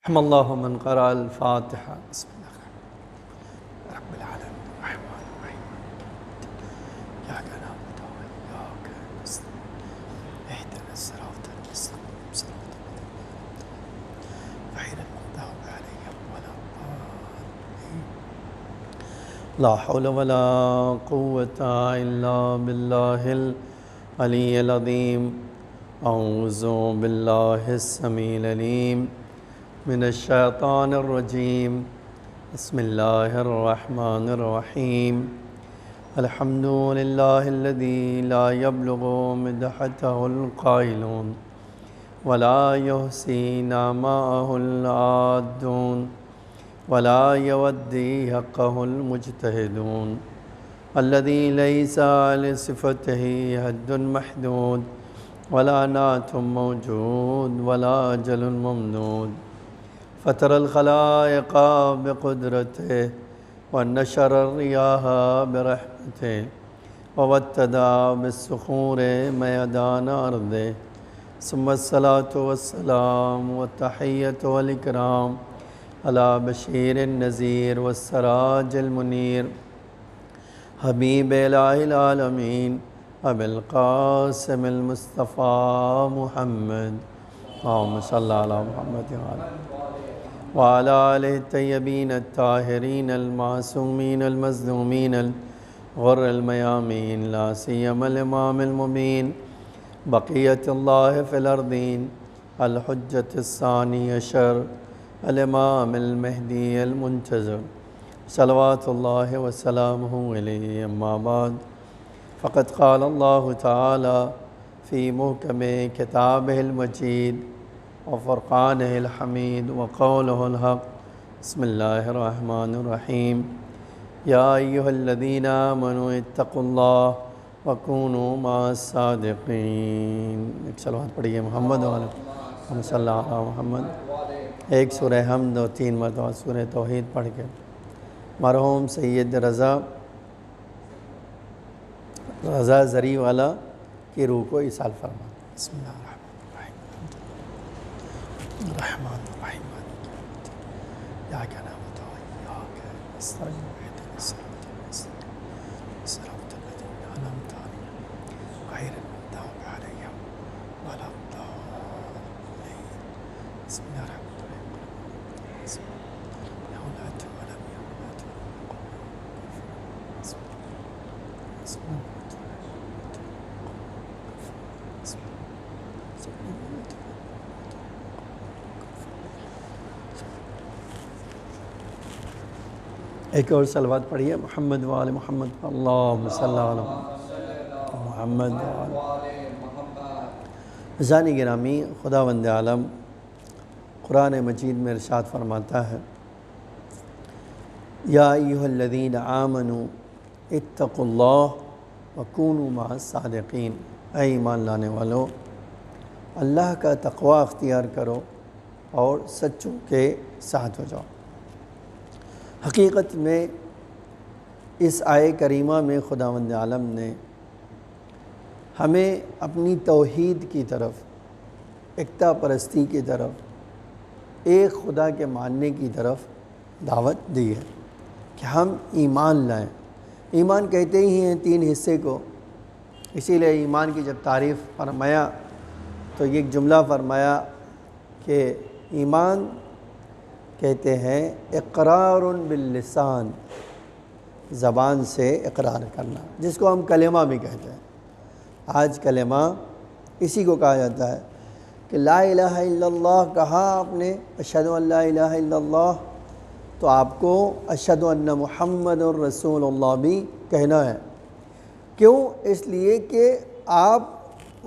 رحم الله من قرأ الفاتحة. بسم الله رب العالمين الرحمن الرحيم إياك نعبد وإياك نستعين اهدنا الصراط المستقيم صراط الذين غير المغضوب عليهم ولا الضالين. لا حول ولا قوة إلا بالله العلي العظيم. أعوذ بالله السميع العليم من الشيطان الرجيم. بسم الله الرحمن الرحيم. الحمد لله الذي لا يبلغ مدحته القائلون ولا يحصي نعماءه العادون ولا يودي حقه المجتهدون الذي ليس لصفته حد محدود ولا نعت موجود ولا أجل ممدود. فطر الخلائق بقدرته ونشر الرياح برحمته ووتدا بالصخور ميدان أرضه. ثم الصلاة والسلام والتحية والإكرام على بشير النذير والسراج المنير حبيب إله العالمين أبي القاسم المصطفى محمد. اللهم صل على محمد وعلى آله الطيبين الطاهرين المعصومين المظلومين الغر الميامين، لا سيما الإمام المبين بقية الله في الأرضين الحجة الثاني عشر الإمام المهدي المنتظر صلوات الله وسلامه عليه. أما بعد، فقد قال الله تعالى في محكم كتابه المجيد وفرقانه الحميد وقوله الحق. بسم الله الرحمن الرحيم. يا أيها الذين آمنوا اتقوا الله وكونوا مع الصادقين. ایک صلوات پڑھیے محمد وعلیہ وسلم صلی اللہ علیہ محمد. ایک سورہ حمد و 3 مرتبہ سورہ توحید پڑھ کے مرحوم سید رضا زری والا کی روح کو ایصال فرما. بسم اللہ الرحمن الرحیم إياك نعبد وإياك نستعين اهدنا الصراط المستقيم صراط الذين أنعمت عليهم غير المغضوب عليهم ولا الضالين. بسم الله الرحمن الرحيم. له لا ولم يولد بسم الله. ایک اور صلوات پڑھیے محمد وآل محمد. اللہم صلی علی محمد عزیزان گرامی، خداوند عالم قرآن مجید میں ارشاد فرماتا ہے: یا ایھا الذین آمنوا اتقوا اللہ وکونوا مع الصادقین. اے ایمان لانے والو، اللہ کا تقوی اختیار کرو اور سچوں کے ساتھ ہو جاؤ. حقیقت میں اس آیے کریمہ میں خداوند عالم نے ہمیں اپنی توحید کی طرف، یکتا پرستی کی طرف، ایک خدا کے ماننے کی طرف دعوت دی ہے کہ ہم ایمان لائیں. ایمان کہتے ہی ہیں 3 حصے کو. اسی لیے ایمان کی جب تعریف فرمایا تو یہ ایک جملہ فرمایا کہ ایمان کہتے ہیں اقرار باللسان، زبان سے اقرار کرنا، جس کو ہم کلمہ بھی کہتے ہیں. آج کلمہ اسی کو کہا جاتا ہے کہ لا الہ الا اللہ کہا آپ نے، اشہد ان لا الہ الا اللہ، تو آپ کو اشہد ان محمد رسول اللہ بھی کہنا ہے. کیوں؟ اس لیے کہ آپ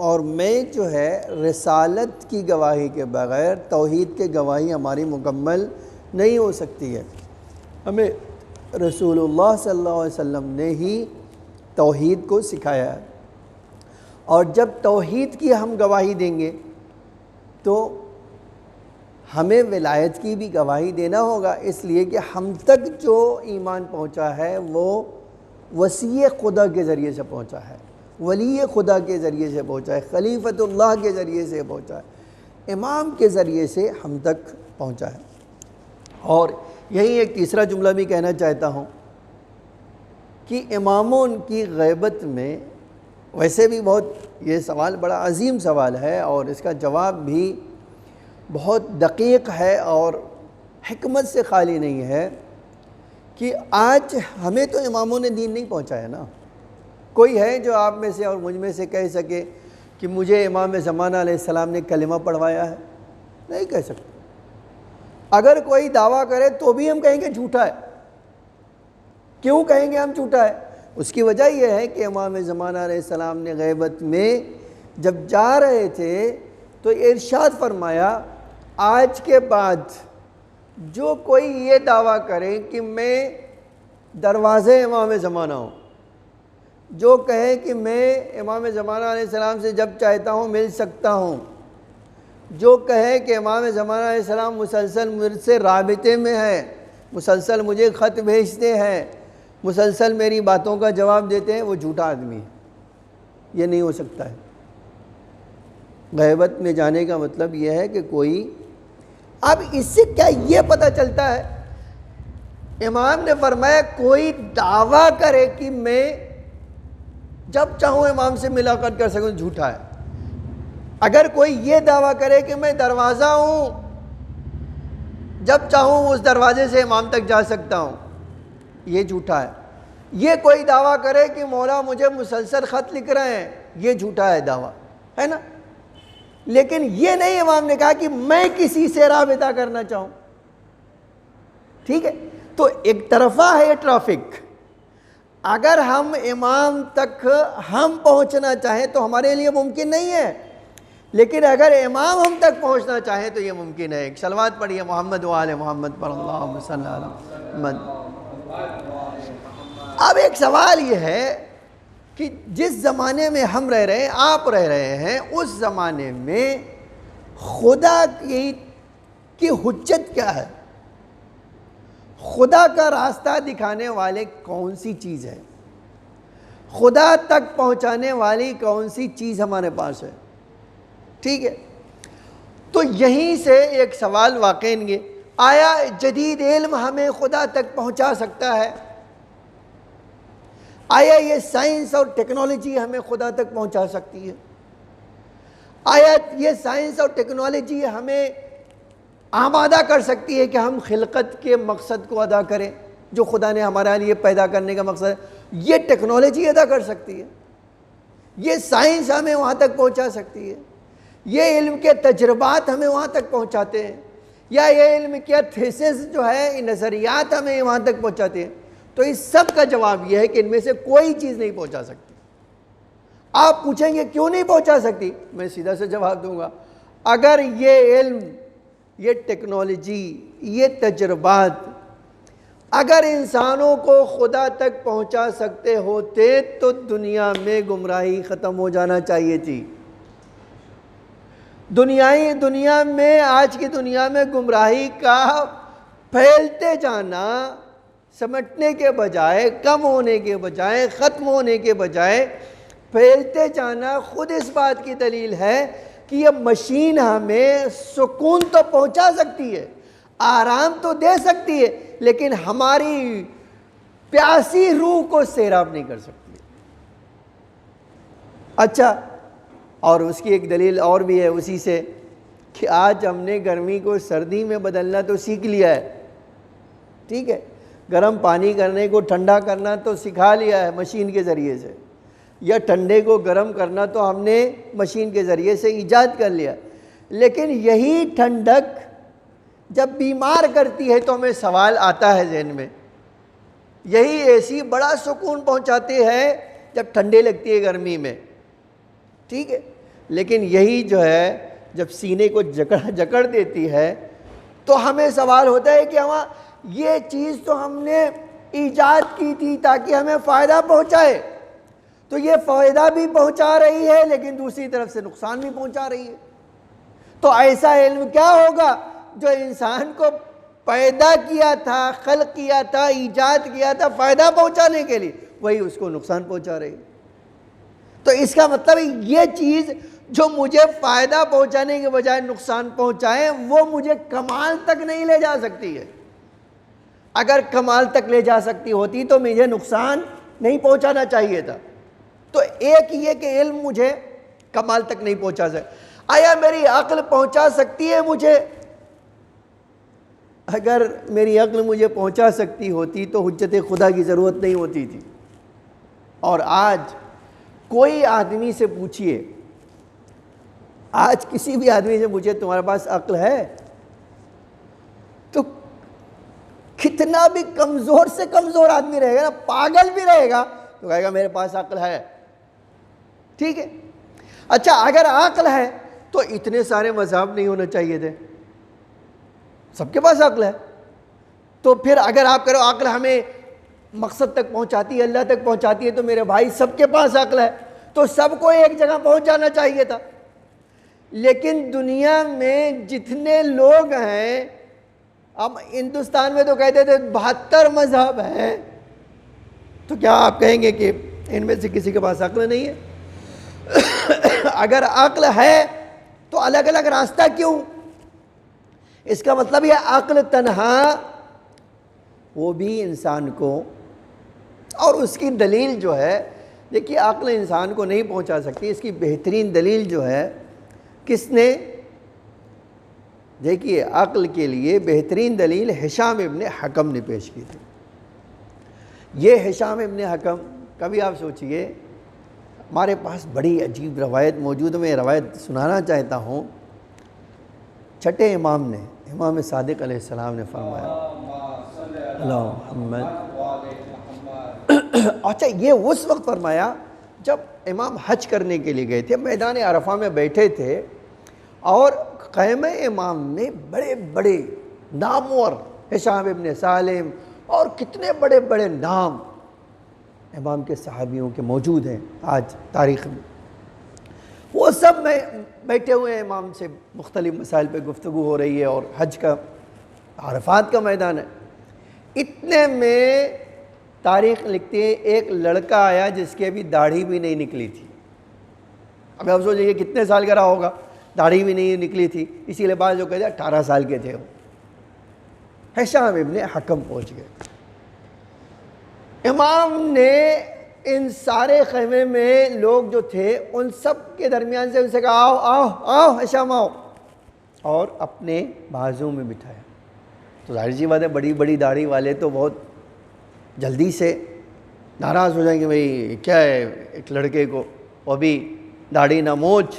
اور میں جو ہے رسالت کی گواہی کے بغیر توحید کے گواہی ہماری مکمل نہیں ہو سکتی ہے. ہمیں رسول اللہ صلی اللہ علیہ وسلم نے ہی توحید کو سکھایا ہے، اور جب توحید کی ہم گواہی دیں گے تو ہمیں ولایت کی بھی گواہی دینا ہوگا. اس لیے کہ ہم تک جو ایمان پہنچا ہے وہ وصی خدا کے ذریعے سے پہنچا ہے، ولی خدا کے ذریعے سے پہنچا ہے، خلیفۃ اللہ کے ذریعے سے پہنچا ہے. امام کے ذریعے سے ہم تک پہنچا ہے۔ اور یہی ایک تیسرا جملہ بھی کہنا چاہتا ہوں کہ اماموں کی غیبت میں، ویسے بھی بہت یہ سوال بڑا عظیم سوال ہے اور اس کا جواب بھی بہت دقیق ہے اور حکمت سے خالی نہیں ہے، کہ آج ہمیں تو اماموں نے دین نہیں پہنچایا نا۔ کوئی ہے جو آپ میں سے اور مجھ میں سے کہہ سکے کہ مجھے امام زمانہ علیہ السلام نے کلمہ پڑھوایا ہے؟ نہیں کہہ سکتے۔ اگر کوئی دعویٰ کرے تو بھی ہم کہیں گے جھوٹا ہے۔ کیوں کہیں گے ہم جھوٹا ہے؟ اس کی وجہ یہ ہے کہ امام زمانہ علیہ السلام نے غیبت میں جب جا رہے تھے تو ارشاد فرمایا، آج کے بعد جو کوئی یہ دعویٰ کرے کہ میں دروازے امام زمانہ ہوں، جو کہے کہ میں امام زمانہ علیہ السلام سے جب چاہتا ہوں مل سکتا ہوں، جو کہے کہ امام زمانہ علیہ السلام مسلسل مجھ سے رابطے میں ہے، مسلسل مجھے خط بھیجتے ہیں، مسلسل میری باتوں کا جواب دیتے ہیں، وہ جھوٹا آدمی ہے۔ یہ نہیں ہو سکتا ہے۔ غیبت میں جانے کا مطلب یہ ہے کہ کوئی، اب اس سے کیا یہ پتہ چلتا ہے؟ امام نے فرمایا کوئی دعویٰ کرے کہ میں جب چاہوں امام سے ملاقات کر سکوں، جھوٹا ہے۔ اگر کوئی یہ دعویٰ کرے کہ میں دروازہ ہوں، جب چاہوں اس دروازے سے امام تک جا سکتا ہوں، یہ جھوٹا ہے۔ یہ کوئی دعویٰ کرے کہ مولا مجھے مسلسل خط لکھ رہے ہیں، یہ جھوٹا ہے دعویٰ، ہے نا؟ لیکن یہ نہیں امام نے کہا کہ میں کسی سے رابطہ کرنا چاہوں۔ ٹھیک ہے؟ تو ایک طرفہ ہے یہ ٹریفک۔ اگر ہم امام تک ہم پہنچنا چاہیں تو ہمارے لیے ممکن نہیں ہے، لیکن اگر امام ہم تک پہنچنا چاہیں تو یہ ممکن ہے۔ ایک صلوات پڑھیے محمد و آل محمد پر، اللہم صلی علی محمد۔ اب ایک سوال یہ ہے کہ جس زمانے میں ہم رہ رہے ہیں، آپ رہ رہے ہیں، اس زمانے میں خدا کی حجت کیا ہے؟ خدا کا راستہ دکھانے والے کون سی چیز ہے؟ خدا تک پہنچانے والی کون سی چیز ہمارے پاس ہے؟ ٹھیک ہے؟ تو یہیں سے ایک سوال واقع ہے، آیا جدید علم ہمیں خدا تک پہنچا سکتا ہے؟ آیا یہ سائنس اور ٹیکنالوجی ہمیں خدا تک پہنچا سکتی ہے؟ آیا یہ سائنس اور ٹیکنالوجی ہمیں آمادہ کر سکتی ہے کہ ہم خلقت کے مقصد کو ادا کریں جو خدا نے ہمارے لیے پیدا کرنے کا مقصد ہے؟ یہ ٹیکنالوجی ادا کر سکتی ہے، یہ سائنس ہمیں وہاں تک پہنچا سکتی ہے، یہ علم کے تجربات ہمیں وہاں تک پہنچاتے ہیں، یا یہ علم کے تھیسس جو ہے، نظریات ہمیں وہاں تک پہنچاتے ہیں؟ تو اس سب کا جواب یہ ہے کہ ان میں سے کوئی چیز نہیں پہنچا سکتی۔ آپ پوچھیں گے کیوں نہیں پہنچا سکتی؟ میں سیدھا سے جواب دوں گا، اگر یہ علم، یہ ٹیکنالوجی، یہ تجربات اگر انسانوں کو خدا تک پہنچا سکتے ہوتے تو دنیا میں گمراہی ختم ہو جانا چاہیے تھی۔ دنیا میں، آج کی دنیا میں گمراہی کا پھیلتے جانا، سمٹنے کے بجائے، کم ہونے کے بجائے، ختم ہونے کے بجائے پھیلتے جانا خود اس بات کی دلیل ہے کہ یہ مشین ہمیں سکون تو پہنچا سکتی ہے، آرام تو دے سکتی ہے، لیکن ہماری پیاسی روح کو سیراب نہیں کر سکتی۔ اچھا، اور اس کی ایک دلیل اور بھی ہے اسی سے، کہ آج ہم نے گرمی کو سردی میں بدلنا تو سیکھ لیا ہے۔ ٹھیک ہے؟ گرم پانی کرنے کو ٹھنڈا کرنا تو سکھا لیا ہے مشین کے ذریعے سے، یا ٹھنڈے کو گرم کرنا تو ہم نے مشین کے ذریعے سے ایجاد کر لیا۔ لیکن یہی ٹھنڈک جب بیمار کرتی ہے تو ہمیں سوال آتا ہے ذہن میں، یہی اے سی بڑا سکون پہنچاتی ہے جب ٹھنڈی لگتی ہے گرمی میں، ٹھیک ہے، لیکن یہی جو ہے جب سینے کو جکڑ دیتی ہے تو ہمیں سوال ہوتا ہے کہ ہم یہ چیز تو ہم نے ایجاد کی تھی تاکہ ہمیں فائدہ پہنچائے، تو یہ فائدہ بھی پہنچا رہی ہے لیکن دوسری طرف سے نقصان بھی پہنچا رہی ہے۔ تو ایسا علم کیا ہوگا جو انسان کو پیدا کیا تھا، خلق کیا تھا، ایجاد کیا تھا فائدہ پہنچانے کے لیے، وہی اس کو نقصان پہنچا رہی ہے۔ تو اس کا مطلب یہ چیز جو مجھے فائدہ پہنچانے کے بجائے نقصان پہنچائے وہ مجھے کمال تک نہیں لے جا سکتی ہے۔ اگر کمال تک لے جا سکتی ہوتی تو مجھے نقصان نہیں پہنچانا چاہیے تھا۔ تو ایک یہ کہ علم مجھے کمال تک نہیں پہنچا سکتا۔ آیا میری عقل پہنچا سکتی ہے مجھے؟ اگر میری عقل مجھے پہنچا سکتی ہوتی تو حجت خدا کی ضرورت نہیں ہوتی تھی۔ اور آج کوئی آدمی سے پوچھئے، آج کسی بھی آدمی سے پوچھئے تمہارے پاس عقل ہے، تو کتنا بھی کمزور سے کمزور آدمی رہے گا نا، پاگل بھی رہے گا تو کہے گا میرے پاس عقل ہے۔ ٹھیک ہے، اچھا اگر عقل ہے تو اتنے سارے مذہب نہیں ہونے چاہیے تھے، سب کے پاس عقل ہے۔ تو پھر اگر آپ کرو عقل ہمیں مقصد تک پہنچاتی ہے، اللہ تک پہنچاتی ہے، تو میرے بھائی سب کے پاس عقل ہے، تو سب کو ایک جگہ پہنچ جانا چاہیے تھا۔ لیکن دنیا میں جتنے لوگ ہیں، اب ہندوستان میں تو کہتے تھے 72 مذہب ہیں، تو کیا آپ کہیں گے کہ ان میں سے کسی کے پاس عقل نہیں ہے؟ اگر عقل ہے تو الگ الگ راستہ کیوں؟ اس کا مطلب یہ عقل تنہا وہ بھی انسان کو، اور اس کی دلیل جو ہے، دیکھیے عقل انسان کو نہیں پہنچا سکتی، اس کی بہترین دلیل جو ہے کس نے؟ دیکھیے عقل کے لیے بہترین دلیل ہشام ابن حکم نے پیش کی تھی۔ یہ ہشام ابن حکم، کبھی آپ سوچئے، ہمارے پاس بڑی عجیب روایت موجود ہے، میں روایت سنانا چاہتا ہوں۔ چھٹے امام نے، امام صادق علیہ السلام نے فرمایا، اچھا یہ اس وقت فرمایا جب امام حج کرنے کے لیے گئے تھے، میدان عرفہ میں بیٹھے تھے، اور خیمہ امام میں بڑے بڑے نامور ہشام ابن سالم اور کتنے بڑے بڑے نام امام کے صحابیوں کے موجود ہیں آج تاریخ میں، وہ سب میں بیٹھے ہوئے ہیں، امام سے مختلف مسائل پہ گفتگو ہو رہی ہے، اور حج کا عرفات کا میدان ہے۔ اتنے میں تاریخ لکھتے ہیں ایک لڑکا آیا جس کی ابھی داڑھی بھی نہیں نکلی تھی۔ اب آپ سوچیں کہ کتنے سال کا رہا ہوگا، داڑھی بھی نہیں نکلی تھی، اسی لیے بعض جو کہتے ہیں 18 سال کے تھے وہ۔ ہشام ابن حکم پہنچ گئے، امام نے ان سارے خیمے میں لوگ جو تھے ان سب کے درمیان سے ان سے کہا آؤ آؤ آؤ ہشام آؤ، اور اپنے بازو میں بٹھایا۔ تو ظاہر سی بات ہے بڑی بڑی داڑھی والے تو بہت جلدی سے ناراض ہو جائیں گے، بھئی کیا ہے ایک لڑکے کو وہ بھی داڑھی نہ مونچھ،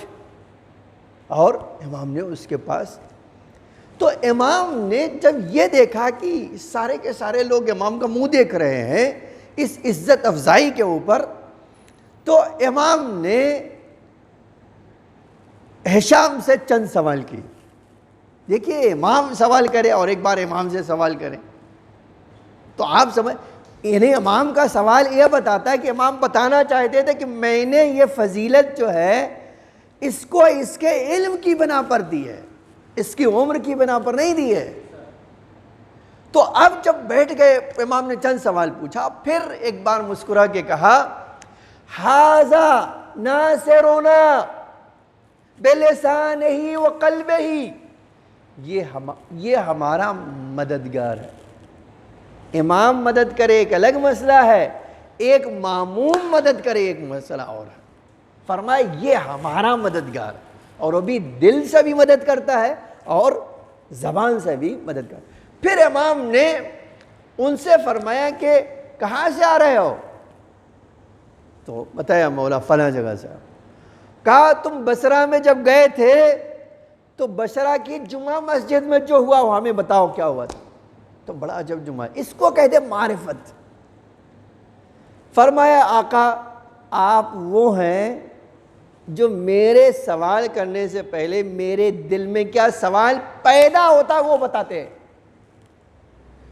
اور امام نے اس کے پاس، تو امام نے جب یہ دیکھا کہ سارے کے سارے لوگ امام کا منہ دیکھ رہے ہیں اس عزت افزائی کے اوپر، تو امام نے ہشام سے چند سوال کی۔ دیکھیے امام سوال کرے اور ایک بار امام سے سوال کریں تو آپ سمجھ، انہیں امام کا سوال یہ بتاتا ہے کہ امام بتانا چاہتے تھے کہ میں نے یہ فضیلت جو ہے اس کو اس کے علم کی بنا پر دی ہے، اس کی عمر کی بنا پر نہیں دی ہے۔ تو اب جب بیٹھ گئے امام نے چند سوال پوچھا، پھر ایک بار مسکرا کے کہا ھذا ناصرنا بلسانہ وقلبہ، یہ ہمارا مددگار ہے۔ امام مدد کرے ایک الگ مسئلہ ہے، ایک ماموم مدد کرے ایک مسئلہ اور ہے۔ فرمائے یہ ہمارا مددگار ہے، اور وہ بھی دل سے بھی مدد کرتا ہے اور زبان سے بھی مدد کرتا ہے۔ پھر امام نے ان سے فرمایا کہ کہاں سے آ رہے ہو؟ تو بتایا مولا فلاں جگہ سے۔ کہا تم بصرہ میں جب گئے تھے تو بصرہ کی جمعہ مسجد میں جو ہوا وہ ہمیں بتاؤ کیا ہوا تھا؟ تو بڑا عجب جمعہ، اس کو کہتے معرفت۔ فرمایا آقا آپ وہ ہیں جو میرے سوال کرنے سے پہلے میرے دل میں کیا سوال پیدا ہوتا ہے وہ بتاتے ہیں۔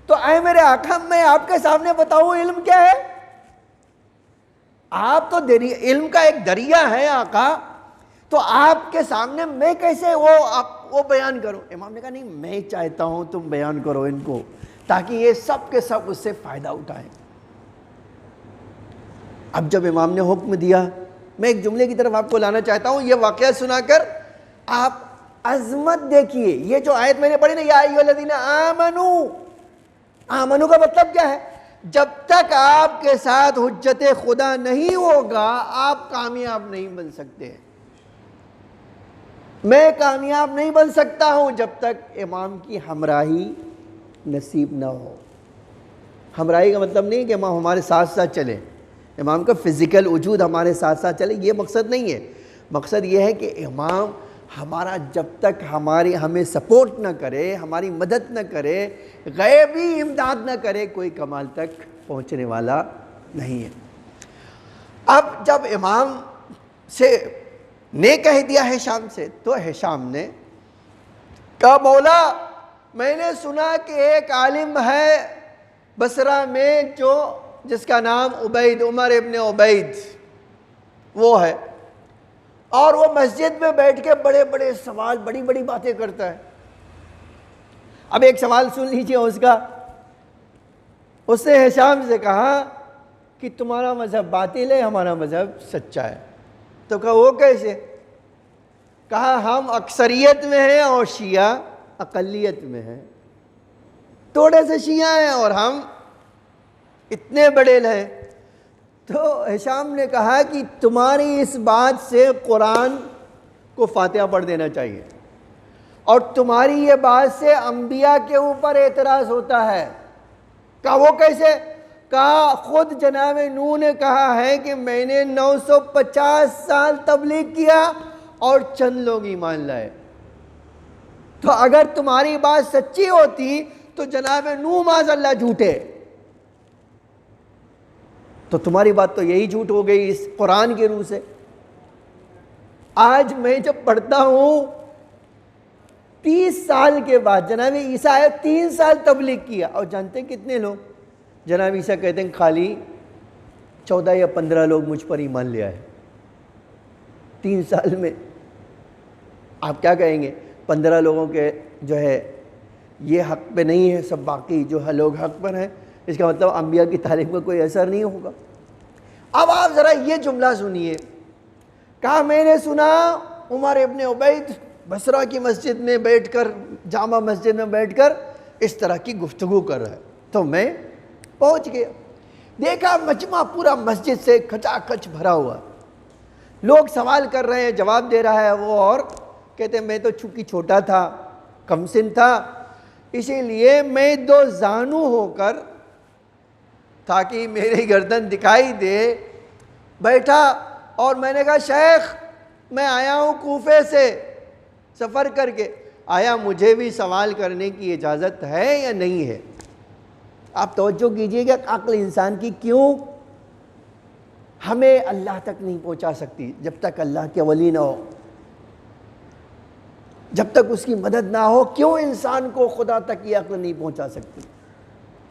تو اے میرے آقا میں آپ کے سامنے بتاؤں علم کیا ہے؟ آپ تو علم کا ایک دریا ہے آقا، تو آپ کے سامنے میں کیسے وہ بیان کروں؟ امام نے کہا نہیں، میں چاہتا ہوں تم بیان کرو ان کو، تاکہ یہ سب کے سب اس سے فائدہ اٹھائیں۔ اب جب امام نے حکم دیا میں ایک جملے کی طرف آپ کو لانا چاہتا ہوں، یہ واقعہ سنا کر آپ عظمت دیکھیے. یہ جو آیت میں نے پڑھی نا، یا ایھا الذین آمنو، آمنو کا مطلب کیا ہے؟ جب تک آپ کے ساتھ حجت خدا نہیں ہوگا آپ کامیاب نہیں بن سکتے. میں کامیاب نہیں بن سکتا ہوں جب تک امام کی ہمراہی نصیب نہ ہو. ہمراہی کا مطلب نہیں کہ امام ہمارے ساتھ ساتھ چلے، امام کا فزیکل وجود ہمارے ساتھ ساتھ چلے، یہ مقصد نہیں ہے. مقصد یہ ہے کہ امام ہمارا جب تک ہمیں سپورٹ نہ کرے، ہماری مدد نہ کرے، غیبی امداد نہ کرے، کوئی کمال تک پہنچنے والا نہیں ہے. اب جب امام سے نے کہہ دیا ہشام سے، تو ہشام نے کہا مولا میں نے سنا کہ ایک عالم ہے بصرہ میں جس کا نام عبید، عمر ابن عبید وہ ہے، اور وہ مسجد میں بیٹھ کے بڑے بڑے سوال، بڑی بڑی باتیں کرتا ہے. اب ایک سوال سن لیجئے اس کا. اس نے ہشام سے کہا کہ تمہارا مذہب باطل ہے، ہمارا مذہب سچا ہے. تو کہا وہ کیسے؟ کہا ہم اکثریت میں ہیں اور شیعہ اقلیت میں ہیں. تھوڑے سے شیعہ ہیں اور ہم اتنے بڑے ہیں. تو ہشام نے کہا کہ تمہاری اس بات سے قرآن کو فاتحہ پڑھ دینا چاہیے، اور تمہاری یہ بات سے انبیاء کے اوپر اعتراض ہوتا ہے. کہا وہ کیسے؟ کہا خود جناب نوح نے کہا ہے کہ میں نے 950 سال تبلیغ کیا اور چند لوگ ایمان لائے. تو اگر تمہاری بات سچی ہوتی تو جناب نوح معاذ اللہ جھوٹے، تو تمہاری بات تو یہی جھوٹ ہو گئی اس قرآن کی روح سے. آج میں جب پڑھتا ہوں 30 سال کے بعد جناب عیسیٰ آئے، 3 سال تبلیغ کیا، اور جانتے ہیں کتنے لوگ؟ جناب عیسیٰ کہتے ہیں خالی 14 یا 15 لوگ مجھ پر ایمان لے آئے 3 سال میں. آپ کیا کہیں گے؟ 15 لوگوں کے جو ہے یہ حق پہ نہیں ہے، سب باقی جو ہے لوگ حق پر ہیں. اس کا مطلب انبیاء کی تعلیم کا کوئی اثر نہیں ہوگا. اب آپ ذرا یہ جملہ سنیے. کہا میں نے سنا عمر ابن عبید بصرہ کی مسجد میں بیٹھ کر، جامع مسجد میں بیٹھ کر اس طرح کی گفتگو کر رہا ہے، تو میں پہنچ گیا. دیکھا مجمع پورا مسجد سے کھچا کھچ بھرا ہوا، لوگ سوال کر رہے ہیں، جواب دے رہا ہے وہ، اور کہتے ہیں میں تو چونکہ چھوٹا تھا، کم سن تھا، اسی لیے میں 2 زانو ہو کر تاکہ میری گردن دکھائی دے بیٹھا. اور میں نے کہا شیخ میں آیا ہوں کوفے سے سفر کر کے، آیا مجھے بھی سوال کرنے کی اجازت ہے یا نہیں ہے؟ آپ توجہ کیجئے کہ عقل انسان کی کیوں ہمیں اللہ تک نہیں پہنچا سکتی جب تک اللہ کے ولی نہ ہو، جب تک اس کی مدد نہ ہو. کیوں انسان کو خدا تک یہ عقل نہیں پہنچا سکتی؟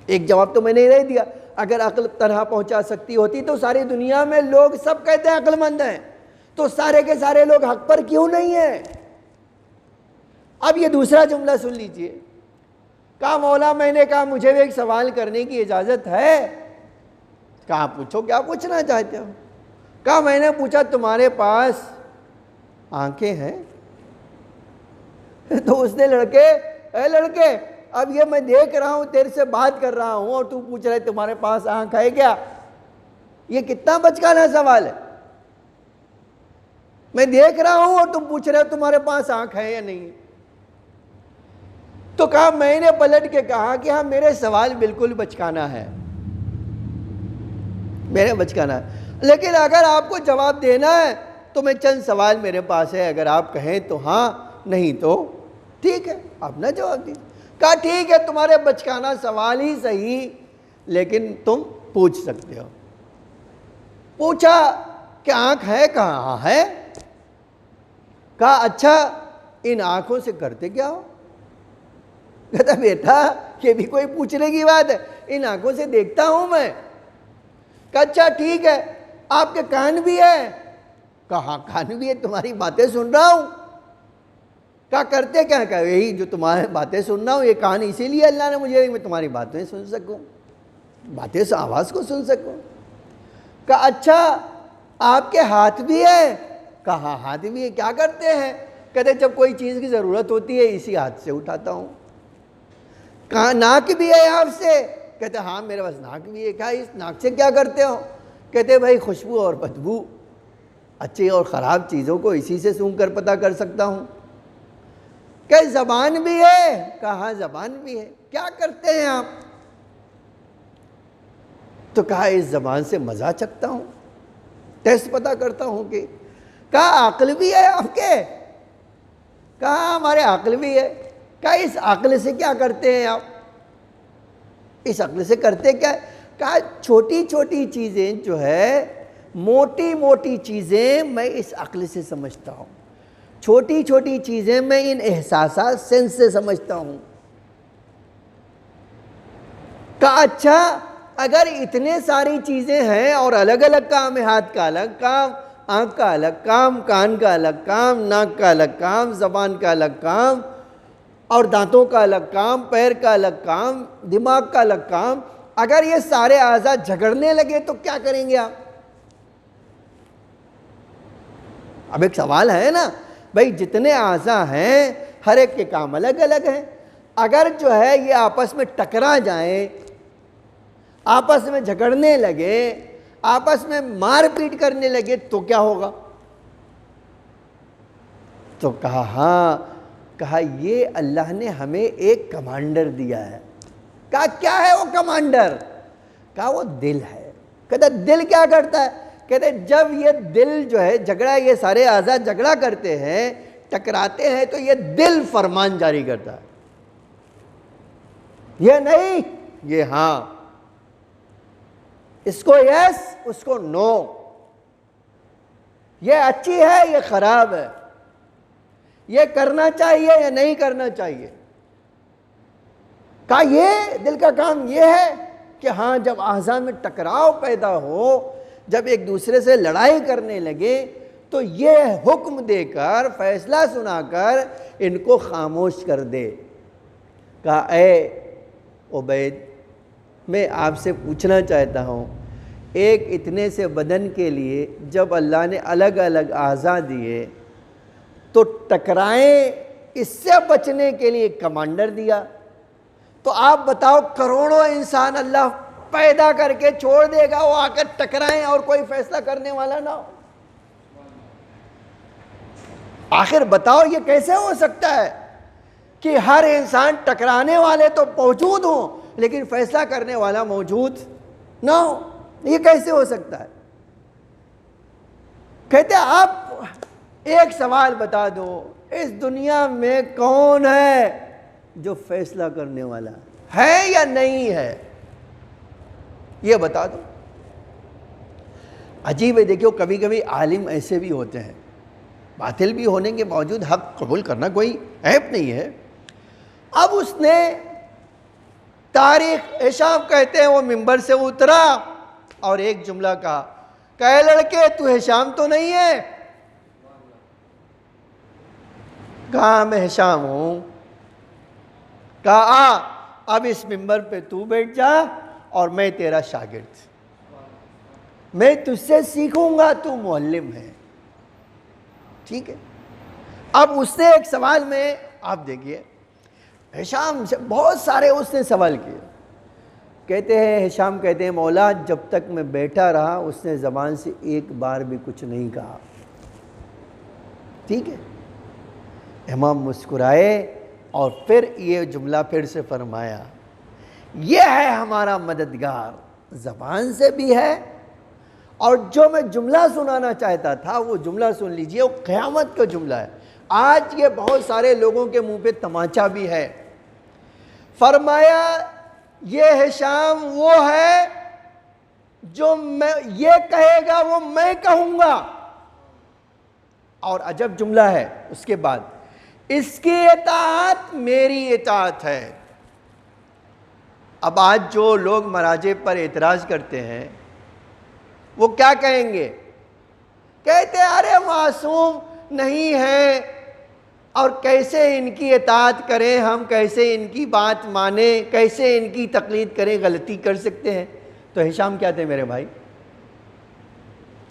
ایک جواب تو میں نے نہیں دیا. اگر عقل تنہا پہنچا سکتی ہوتی تو ساری دنیا میں لوگ سب کہتے ہیں عقل مند ہیں، تو سارے کے سارے لوگ حق پر کیوں نہیں ہیں؟ اب یہ دوسرا جملہ سن لیجئے. کہا مولا میں نے کہا مجھے بھی ایک سوال کرنے کی اجازت ہے. کہا پوچھو، کیا پوچھنا چاہتے ہو؟ کہا میں نے پوچھا تمہارے پاس آنکھیں ہیں؟ تو اس نے اے لڑکے اب یہ میں دیکھ رہا ہوں تیرے سے بات کر رہا ہوں اور تو پوچھ رہے تمہارے پاس آنکھ ہے کیا؟ یہ کتنا بچکانا سوال ہے. میں دیکھ رہا ہوں اور تم پوچھ رہے ہو تمہارے پاس آنکھ ہے یا نہیں. تو کہا میں نے پلٹ کے کہا کہ ہاں میرے سوال بالکل بچکانا ہے، میرے بچکانا ہے، لیکن اگر آپ کو جواب دینا ہے تو میں چند سوال میرے پاس ہے، اگر آپ کہیں تو ہاں، نہیں تو ٹھیک ہے آپ نہ جواب دیں. کہا ٹھیک ہے تمہارے بچکانا سوال ہی صحیح، لیکن تم پوچھ سکتے ہو. پوچھا کہ آنکھ ہے؟ کہاں ہے. کہا اچھا ان آنکھوں سے کرتے کیا ہو؟ کہتا بیٹا یہ بھی کوئی پوچھنے کی بات ہے، ان آنکھوں سے دیکھتا ہوں میں. کہا اچھا ٹھیک ہے آپ کے کان بھی ہے؟ کہا کان بھی ہے، تمہاری باتیں سن رہا ہوں. کہا کرتے کیا؟ کہا یہی جو تمہاری باتیں سن رہا ہوں، یہ کان اسی لیے اللہ نے مجھے میں تمہاری باتیں سن سکوں، باتیں سے آواز کو سن سکوں. کہا اچھا آپ کے ہاتھ بھی ہے؟ کہا ہاتھ بھی ہے۔ کیا کرتے ہیں؟ کہتے جب کوئی چیز کی ضرورت ہوتی ہے اسی ہاتھ سے اٹھاتا ہوں۔ کہا ناک بھی ہے آپ سے؟ کہتے ہاں میرے پاس ناک بھی ہے۔ کہا اس ناک سے کیا کرتے ہو؟ کہتے بھائی خوشبو اور بدبو، اچھی اور خراب چیزوں کو اسی سے سونگھ کر پتہ کر سکتا ہوں۔ کہ زبان بھی ہے؟ کہا زبان بھی ہے۔ کیا کرتے ہیں آپ؟ تو کہا اس زبان سے مزہ چکھتا ہوں، ٹیسٹ پتہ کرتا ہوں کہ۔ کہا عقل بھی ہے آپ کے؟ کہا ہمارے عقل بھی ہے۔ کہا اس عقل سے کیا کرتے ہیں آپ؟ اس عقل سے کرتے کیا ہے؟ کہا چھوٹی چھوٹی چیزیں جو ہے، موٹی موٹی چیزیں میں اس عقل سے سمجھتا ہوں، چھوٹی چھوٹی چیزیں میں ان احساسات سینس سے سمجھتا ہوں۔ کہا اچھا اگر اتنے ساری چیزیں ہیں اور الگ الگ کام ہے، ہاتھ کا الگ کام، آنکھ کا الگ کام، کان کا الگ کام، ناک کا الگ کام، زبان کا الگ کام، اور دانتوں کا الگ کام، پیر کا الگ کام، دماغ کا الگ کام، اگر یہ سارے اعضاء جھگڑنے لگے تو کیا کریں گے آپ؟ اب ایک سوال ہے نا بھائی، جتنے اعضاء ہیں ہر ایک کے کام الگ الگ ہیں، اگر جو ہے یہ آپس میں ٹکرا جائیں، آپس میں جھگڑنے لگے، آپس میں مار پیٹ کرنے لگے تو کیا ہوگا؟ تو کہا ہاں، کہا یہ اللہ نے ہمیں ایک کمانڈر دیا ہے۔ کہا کیا ہے وہ کمانڈر؟ کہا وہ دل ہے۔ کہتا دل کیا کرتا ہے؟ کہتے جب یہ دل جو ہے جھگڑا، یہ سارے اعضاء جھگڑا کرتے ہیں، ٹکراتے ہیں، تو یہ دل فرمان جاری کرتا ہے، یہ نہیں یہ ہاں، اس کو یس اس کو نو، یہ اچھی ہے یہ خراب ہے، یہ کرنا چاہیے یا نہیں کرنا چاہیے۔ کہا یہ دل کا کام یہ ہے کہ ہاں جب اعضاء میں ٹکراؤ پیدا ہو، جب ایک دوسرے سے لڑائی کرنے لگے تو یہ حکم دے کر، فیصلہ سنا کر ان کو خاموش کر دے۔ کہا اے عبید، میں آپ سے پوچھنا چاہتا ہوں، ایک اتنے سے بدن کے لیے جب اللہ نے الگ الگ اعضاء دیے تو ٹکرائیں اس سے بچنے کے لیے کمانڈر دیا، تو آپ بتاؤ کروڑوں انسان اللہ پیدا کر کے چھوڑ دے گا، وہ آ کر ٹکرائیں اور کوئی فیصلہ کرنے والا نہ ہو؟ آخر بتاؤ یہ کیسے ہو سکتا ہے کہ ہر انسان ٹکرانے والے تو موجود ہوں لیکن فیصلہ کرنے والا موجود نہ ہو؟ یہ کیسے ہو سکتا ہے؟ کہتے آپ ایک سوال بتا دو، اس دنیا میں کون ہے جو فیصلہ کرنے والا ہے یا نہیں ہے؟ یہ بتا دو۔ عجیب ہے، دیکھو کبھی کبھی عالم ایسے بھی ہوتے ہیں، باطل بھی ہونے کے باوجود حق قبول کرنا کوئی عیب نہیں ہے۔ اب اس نے تاریخ ہشام کہتے ہیں وہ ممبر سے اترا اور ایک جملہ کہا کہ اے لڑکے تو ہشام تو نہیں ہے؟ کہا میں ہشام ہوں۔ کہا اب اس ممبر پہ تو بیٹھ جا اور میں تیرا شاگرد، میں تجھ سے سیکھوں گا، تو معلم ہے، ٹھیک ہے؟ اب اس نے ایک سوال میں، آپ دیکھیے ہشام سے بہت سارے اس نے سوال کیے۔ کہتے ہیں ہشام کہتے ہیں مولا جب تک میں بیٹھا رہا اس نے زبان سے ایک بار بھی کچھ نہیں کہا، ٹھیک ہے؟ امام مسکرائے اور پھر یہ جملہ پھر سے فرمایا، یہ ہے ہمارا مددگار، زبان سے بھی ہے، اور جو میں جملہ سنانا چاہتا تھا وہ جملہ سن لیجئے، وہ قیامت کا جملہ ہے، آج یہ بہت سارے لوگوں کے منہ پہ تماچا بھی ہے۔ فرمایا یہ ہشام وہ ہے جو میں یہ کہے گا وہ میں کہوں گا، اور عجب جملہ ہے اس کے بعد، اس کی اطاعت میری اطاعت ہے۔ اب آج جو لوگ مراجع پر اعتراض کرتے ہیں وہ کیا کہیں گے؟ کہتے ارے معصوم نہیں ہے اور کیسے ان کی اطاعت کریں ہم، کیسے ان کی بات مانیں، کیسے ان کی تقلید کریں، غلطی کر سکتے ہیں۔ تو ہشام کیا تھے میرے بھائی،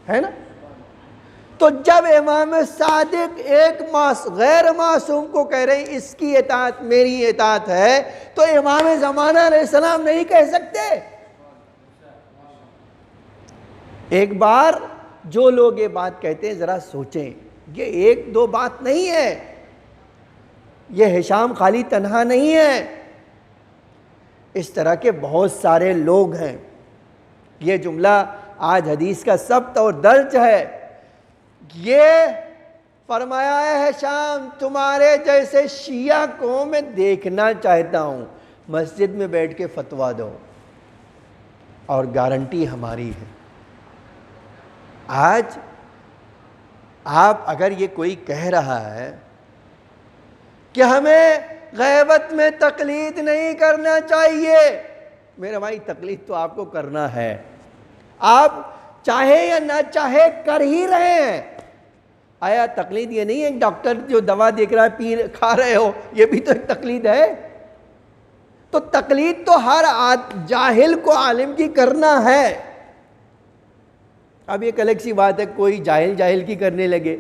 ہے نا؟ تو جب امام صادق ایک غیر معصوم کو کہہ رہے ہیں اس کی اطاعت میری اطاعت ہے، تو امام زمانہ علیہ السلام نہیں کہہ سکتے؟ ایک بار جو لوگ یہ بات کہتے ہیں ذرا سوچیں، یہ ایک دو بات نہیں ہے، یہ ہشام خالی تنہا نہیں ہے، اس طرح کے بہت سارے لوگ ہیں۔ یہ جملہ آج حدیث کا ثبت اور درج ہے، یہ فرمایا ہے ہشام تمہارے جیسے شیعہ کو میں دیکھنا چاہتا ہوں، مسجد میں بیٹھ کے فتویٰ دو، اور گارنٹی ہماری ہے۔ آج آپ اگر یہ کوئی کہہ رہا ہے کہ ہمیں غیبت میں تقلید نہیں کرنا چاہیے، میرے بھائی تقلید تو آپ کو کرنا ہے، آپ چاہے یا نہ چاہے کر ہی رہے ہیں۔ آیا تقلید یہ نہیں ہے ڈاکٹر جو دوا دیکھ رہا ہے کھا رہے ہو، یہ بھی تو ایک تقلید ہے؟ تو تقلید تو ہر جاہل کو عالم کی کرنا ہے۔ اب ایک الگ سی بات ہے، کوئی جاہل کی کرنے لگے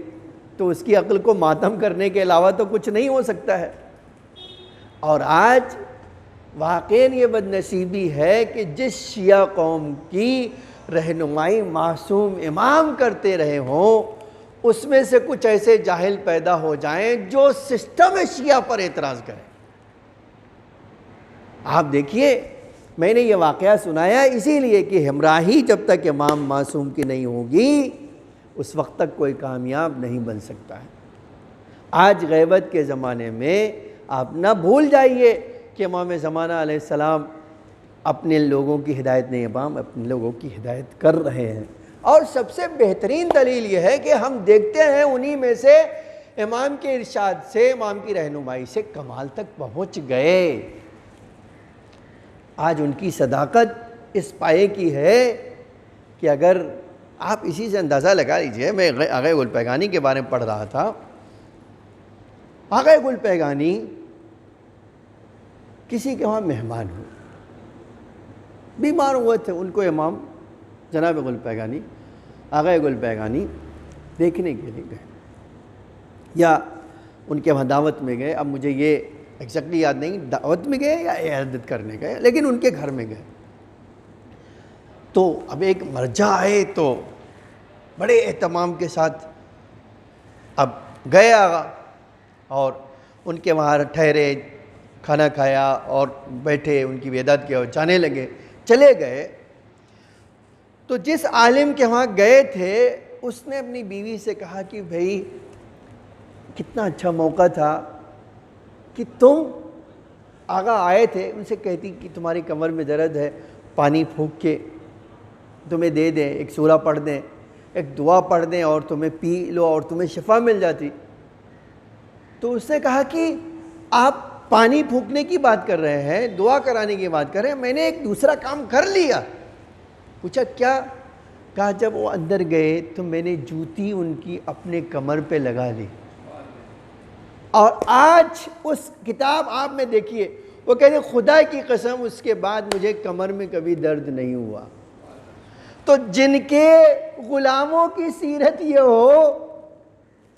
تو اس کی عقل کو ماتم کرنے کے علاوہ تو کچھ نہیں ہو سکتا ہے۔ اور آج واقعاً یہ بد نصیبی ہے کہ جس شیعہ قوم کی رہنمائی معصوم امام کرتے رہے ہوں، اس میں سے کچھ ایسے جاہل پیدا ہو جائیں جو سسٹم شیعہ پر اعتراض کریں۔ آپ دیکھیے، میں نے یہ واقعہ سنایا اسی لیے کہ ہمراہی جب تک امام معصوم کی نہیں ہوگی اس وقت تک کوئی کامیاب نہیں بن سکتا ہے۔ آج غیبت کے زمانے میں آپ نہ بھول جائیے کہ امام زمانہ علیہ السلام اپنے لوگوں کی ہدایت نہیں، امام اپنے لوگوں کی ہدایت کر رہے ہیں۔ اور سب سے بہترین دلیل یہ ہے کہ ہم دیکھتے ہیں انہی میں سے امام کے ارشاد سے، امام کی رہنمائی سے کمال تک پہنچ گئے۔ آج ان کی صداقت اس پائے کی ہے کہ اگر آپ اسی سے اندازہ لگا لیجئے، میں آغا گل پیگانی کے بارے میں پڑھ رہا تھا۔ آغا گل پیگانی کسی کے وہاں مہمان ہوئے، بیمار ہوئے تھے، ان کو امام جناب گل پیگانی آغا گل پیگانی دیکھنے کے لیے گئے، یا ان کے وہاں دعوت میں گئے۔ اب مجھے یہ ایگزیکٹلی یاد نہیں دعوت میں گئے یا عیادت کرنے گئے، لیکن ان کے گھر میں گئے۔ تو اب ایک مرجع آئے تو بڑے اہتمام کے ساتھ اب گئے آغا، اور ان کے وہاں ٹھہرے، کھانا کھایا اور بیٹھے، ان کی وداعت کیا اور جانے لگے، چلے گئے۔ تو جس عالم کے وہاں گئے تھے اس نے اپنی بیوی سے کہا کہ بھئی کتنا اچھا موقع تھا کہ تم آغا آئے تھے، ان سے کہتی کہ تمہاری کمر میں درد ہے، پانی پھونک کے تمہیں دے دیں، ایک سورہ پڑھ دیں، ایک دعا پڑھ دیں اور تمہیں پی لو اور تمہیں شفا مل جاتی۔ تو اس نے کہا کہ آپ پانی پھونکنے کی بات کر رہے ہیں، دعا کرانے کی بات کر رہے ہیں، میں نے ایک دوسرا کام کر لیا۔ پوچھا کیا؟ کہا جب وہ اندر گئے تو میں نے جوتی ان کی اپنے کمر پہ لگا لی، اور آج اس کتاب آپ میں دیکھیے وہ کہتے ہیں خدا کی قسم اس کے بعد مجھے کمر میں کبھی درد نہیں ہوا۔ تو جن کے غلاموں کی سیرت یہ ہو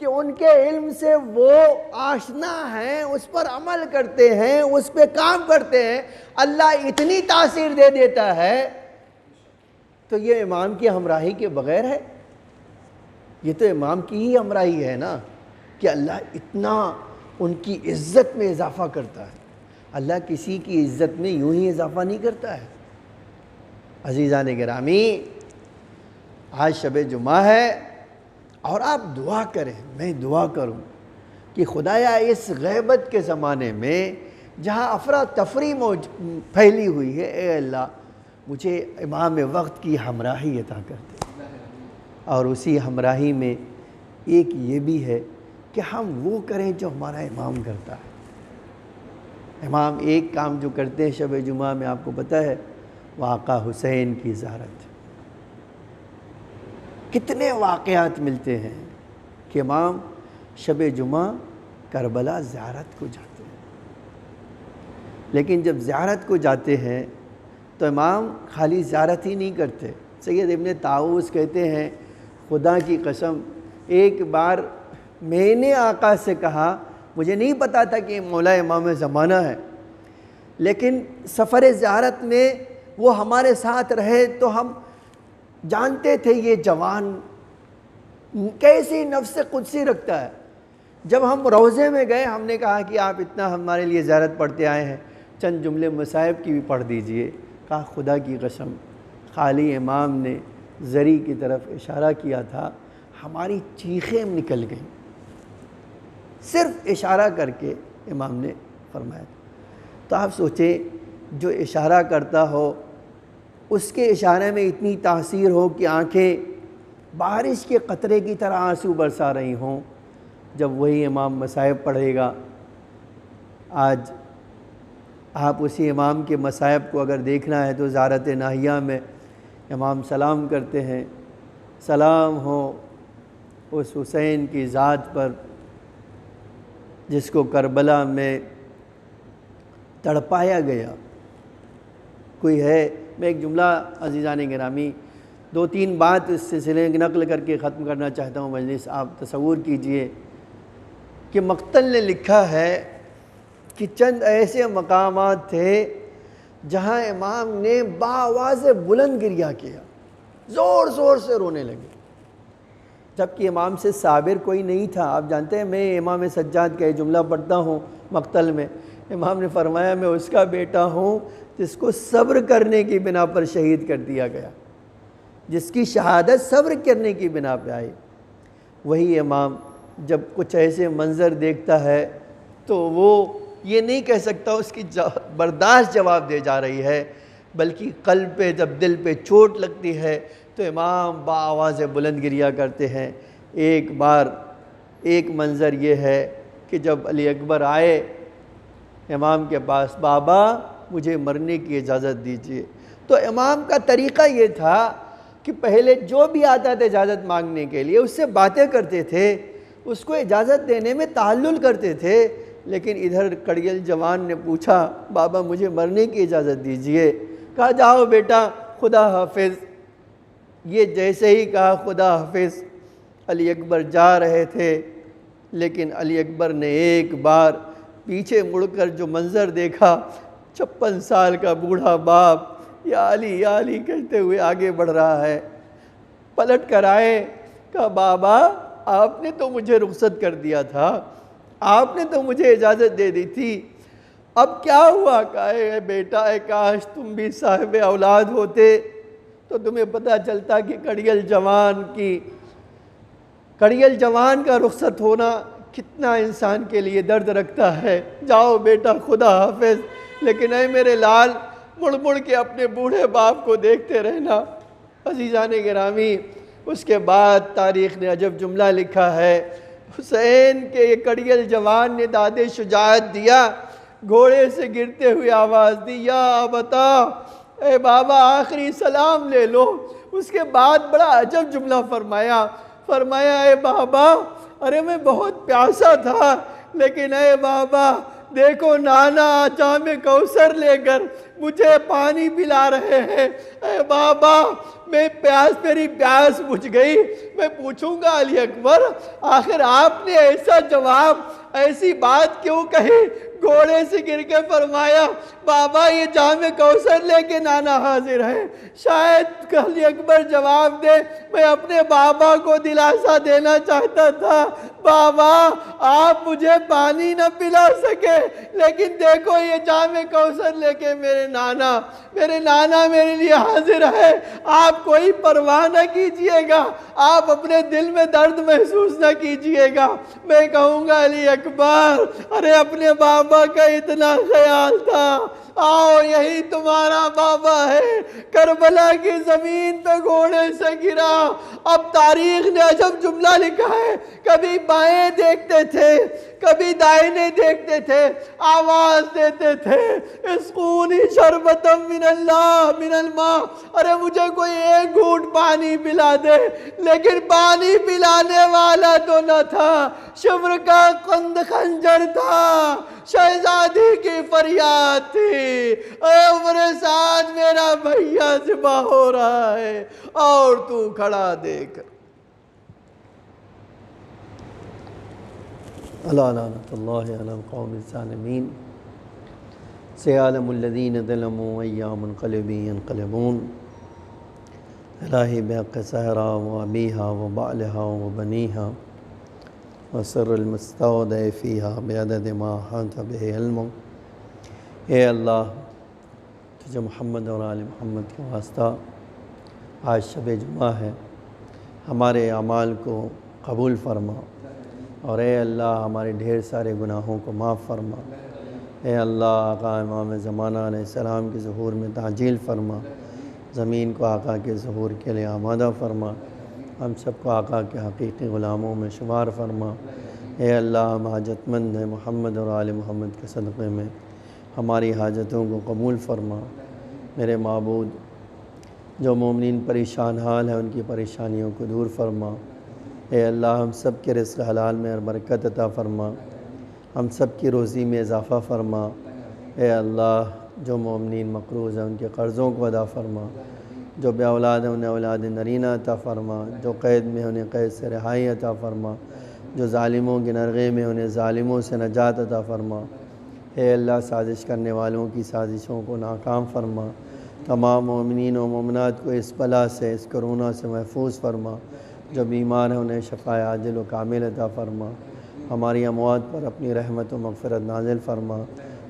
کہ ان کے علم سے وہ آشنا ہیں، اس پر عمل کرتے ہیں، اس پہ کام کرتے ہیں، اللہ اتنی تاثیر دے دیتا ہے، تو یہ امام کی ہمراہی کے بغیر ہے؟ یہ تو امام کی ہی ہمراہی ہے نا کہ اللہ اتنا ان کی عزت میں اضافہ کرتا ہے۔ اللہ کسی کی عزت میں یوں ہی اضافہ نہیں کرتا ہے۔ عزیزان گرامی، آج شب جمعہ ہے اور آپ دعا کریں، میں دعا کروں کہ خدایا اس غیبت کے زمانے میں جہاں افراتفری پھیلی ہوئی ہے، اے اللہ مجھے امام وقت کی ہمراہی عطا کر دے۔ اور اسی ہمراہی میں ایک یہ بھی ہے کہ ہم وہ کریں جو ہمارا امام کرتا ہے۔ امام ایک کام جو کرتے ہیں شب جمعہ میں، آپ کو پتہ ہے، وہ آقا حسین کی زیارت۔ کتنے واقعات ملتے ہیں کہ امام شب جمعہ کربلا زیارت کو جاتے ہیں، لیکن جب زیارت کو جاتے ہیں تو امام خالی زیارت ہی نہیں کرتے۔ سید ابن طاؤس کہتے ہیں خدا کی قسم ایک بار میں نے آقا سے کہا، مجھے نہیں پتا تھا کہ مولا امام زمانہ ہے، لیکن سفر زیارت میں وہ ہمارے ساتھ رہے تو ہم جانتے تھے یہ جوان کیسی نفس قدسی رکھتا ہے۔ جب ہم روضے میں گئے، ہم نے کہا کہ آپ اتنا ہمارے لیے زیارت پڑھتے آئے ہیں، چند جملے مصائب کی بھی پڑھ دیجئے۔ کہا خدا کی قسم، خالی امام نے زری کی طرف اشارہ کیا تھا، ہماری چیخیں نکل گئیں، صرف اشارہ کر کے امام نے فرمایا۔ تو آپ سوچیں، جو اشارہ کرتا ہو اس کے اشارے میں اتنی تاثیر ہو کہ آنکھیں بارش کے قطرے کی طرح آنسو برسا رہی ہوں، جب وہی امام مصائب پڑھے گا۔ آج آپ اسی امام کے مصائب کو اگر دیکھنا ہے تو زیارت ناہیہ میں امام سلام کرتے ہیں، سلام ہو اس حسین کی ذات پر جس کو کربلا میں تڑپایا گیا۔ کوئی ہے، میں ایک جملہ عزیزان گرامی 2-3 بات اس سلسلے میں نقل کر کے ختم کرنا چاہتا ہوں مجلس۔ آپ تصور کیجئے کہ مقتل نے لکھا ہے کہ چند ایسے مقامات تھے جہاں امام نے بآواز بلند گریہ کیا، زور زور سے رونے لگے، جبکہ امام سے صابر کوئی نہیں تھا۔ آپ جانتے ہیں، میں امام سجاد کا یہ جملہ پڑھتا ہوں مقتل میں، امام نے فرمایا میں اس کا بیٹا ہوں جس کو صبر کرنے کی بنا پر شہید کر دیا گیا، جس کی شہادت صبر کرنے کی بنا پہ آئی۔ وہی امام جب کچھ ایسے منظر دیکھتا ہے تو وہ یہ نہیں کہہ سکتا اس کی برداشت جواب دے جا رہی ہے، بلکہ قلب پہ جب دل پہ چوٹ لگتی ہے تو امام بآواز بلند گریہ کرتے ہیں۔ ایک بار ایک منظر یہ ہے کہ جب علی اکبر آئے امام کے پاس، بابا مجھے مرنے کی اجازت دیجیے، تو امام کا طریقہ یہ تھا کہ پہلے جو بھی آتا تھا اجازت مانگنے کے لیے اس سے باتیں کرتے تھے، اس کو اجازت دینے میں تعلل کرتے تھے، لیکن ادھر کڑگل جوان نے پوچھا بابا مجھے مرنے کی اجازت دیجیے، کہا جاؤ بیٹا خدا حافظ۔ یہ جیسے ہی کہا خدا حافظ، علی اکبر جا رہے تھے، لیکن علی اکبر نے ایک بار پیچھے مڑ کر جو منظر دیکھا، 56 سال کا بوڑھا باپ یا علی کہتے ہوئے آگے بڑھ رہا ہے، پلٹ کر آئے، کہا بابا آپ نے تو مجھے رخصت کر دیا تھا، آپ نے تو مجھے اجازت دے دی تھی، اب کیا ہوا؟ کہا اے بیٹا، اے کاش تم بھی صاحب اولاد ہوتے تو تمہیں پتہ چلتا کہ کڑیل جوان کا رخصت ہونا کتنا انسان کے لیے درد رکھتا ہے۔ جاؤ بیٹا خدا حافظ، لیکن اے میرے لال مڑ مڑ کے اپنے بوڑھے باپ کو دیکھتے رہنا۔ عزیزان گرامی، اس کے بعد تاریخ نے عجب جملہ لکھا ہے، حسین کے کڑیل جوان نے داد شجاعت دیا، گھوڑے سے گرتے ہوئے آواز دی، یا ابتا، اے بابا آخری سلام لے لو۔ اس کے بعد بڑا عجب جملہ فرمایا اے بابا، ارے میں بہت پیاسا تھا، لیکن اے بابا دیکھو نانا جام کوثر لے کر مجھے پانی پلا رہے ہیں، اے بابا میری پیاس بجھ گئی۔ میں پوچھوں گا علی اکبر، آخر آپ نے ایسا جواب، ایسی بات کیوں کہی؟ گھوڑے سے گر کے فرمایا بابا یہ جام کوثر لے کے نانا حاضر ہے۔ شاید علی اکبر جواب دے، میں اپنے بابا کو دلاسا دینا چاہتا تھا، بابا آپ مجھے پانی نہ پلا سکے، لیکن دیکھو یہ جام کوثر لے کے میرے نانا میرے لیے حاضر ہے۔ آپ کوئی پرواہ نہ کیجئے گا، آپ اپنے دل میں درد محسوس نہ کیجئے گا۔ میں کہوں گا علی اکبر، ارے اپنے بابا کا اتنا خیال تھا، آؤ یہی تمہارا بابا ہے، کربلا کی زمین پہ گھوڑے سے گرا۔ اب تاریخ نے عجب جملہ لکھا ہے، کبھی بائیں دیکھتے تھے، کبھی دائیں دیکھتے تھے، آواز دیتے تھے اسقونی شربتم من اللہ من الماء، ارے مجھے کوئی ایک گھونٹ پانی پلا دے، لیکن پانی پلانے والا تو نہ تھا، شبر کا قند خنجر تھا، شہزادی کی فریاد تھی، اے عمر سعد میرا بھیا ذبح ہو رہا ہے اور تو کھڑا دیکھ۔ الا لعنۃ اللہ علی القوم الظالمین سیعلم الذین ظلموا أی منقلب ینقلبون الہی بحق سہرا و ابیہا و بعلہا و بنیہا وسر المستودع فیہا بعدد ما احاط بہ علمک۔ اے اللہ، تجھے محمد اور آل محمد کے واسطہ آج شب جمعہ ہے، ہمارے اعمال کو قبول فرما، اور اے اللہ ہمارے ڈھیر سارے گناہوں کو معاف فرما۔ اے اللہ، آقا امام زمانہ علیہ السلام کے ظہور میں تعجیل فرما، زمین کو آقا کے ظہور کے لیے آمادہ فرما، ہم سب کو آقا کے حقیقی غلاموں میں شمار فرما۔ اے اللہ، ہم حاجت مند ہیں، محمد اور آل محمد کے صدقے میں ہماری حاجتوں کو قبول فرما۔ میرے معبود، جو مومنین پریشان حال ہیں ان کی پریشانیوں کو دور فرما۔ اے اللہ، ہم سب کے رزق حلال میں برکت عطا فرما، ہم سب کی روزی میں اضافہ فرما۔ اے اللہ، جو مومنین مقروض ہیں ان کے قرضوں کو ادا فرما، جو بے اولاد ہیں انہیں اولاد نرینہ عطا فرما، جو قید میں انہیں قید سے رہائی عطا فرما، جو ظالموں کے نرغے میں انہیں ظالموں سے نجات عطا فرما۔ اے اللہ، سازش کرنے والوں کی سازشوں کو ناکام فرما، تمام مومنین و مومنات کو اس بلا سے، اس کرونا سے محفوظ فرما، جو بیمار ہیں انہیں شفاء عاجل و کامل عطا فرما۔ ہماری اموات پر اپنی رحمت و مغفرت نازل فرما،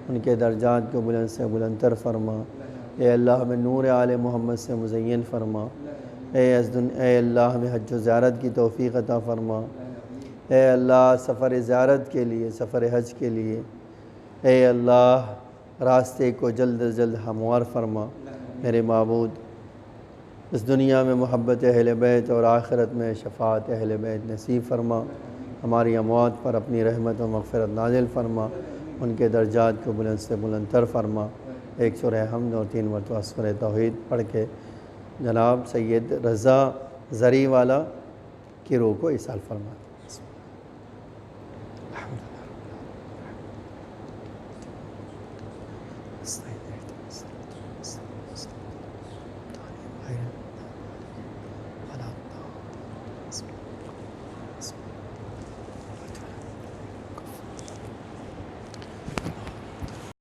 ان کے درجات کو بلند سے بلندتر فرما۔ اے اللہ، ہمیں نور آل محمد سے مزین فرما۔ اے اللہ، ہمیں حج و زیارت کی توفیق عطا فرما۔ اے اللہ، سفر زیارت کے لیے، سفر حج کے لیے اے اللہ راستے کو جلد از جلد ہموار فرما۔ میرے معبود، اس دنیا میں محبت اہل بیت اور آخرت میں شفاعت اہل بیت نصیب فرما۔ ہماری اموات پر اپنی رحمت و مغفرت نازل فرما، ان کے درجات کو بلند سے بلندتر فرما۔ ایک سورہ حمد اور 3 مرتبہ سورہ توحید پڑھ کے جناب سید رضا زری والا کی روح کو ایصال فرما۔ الحمد للہ۔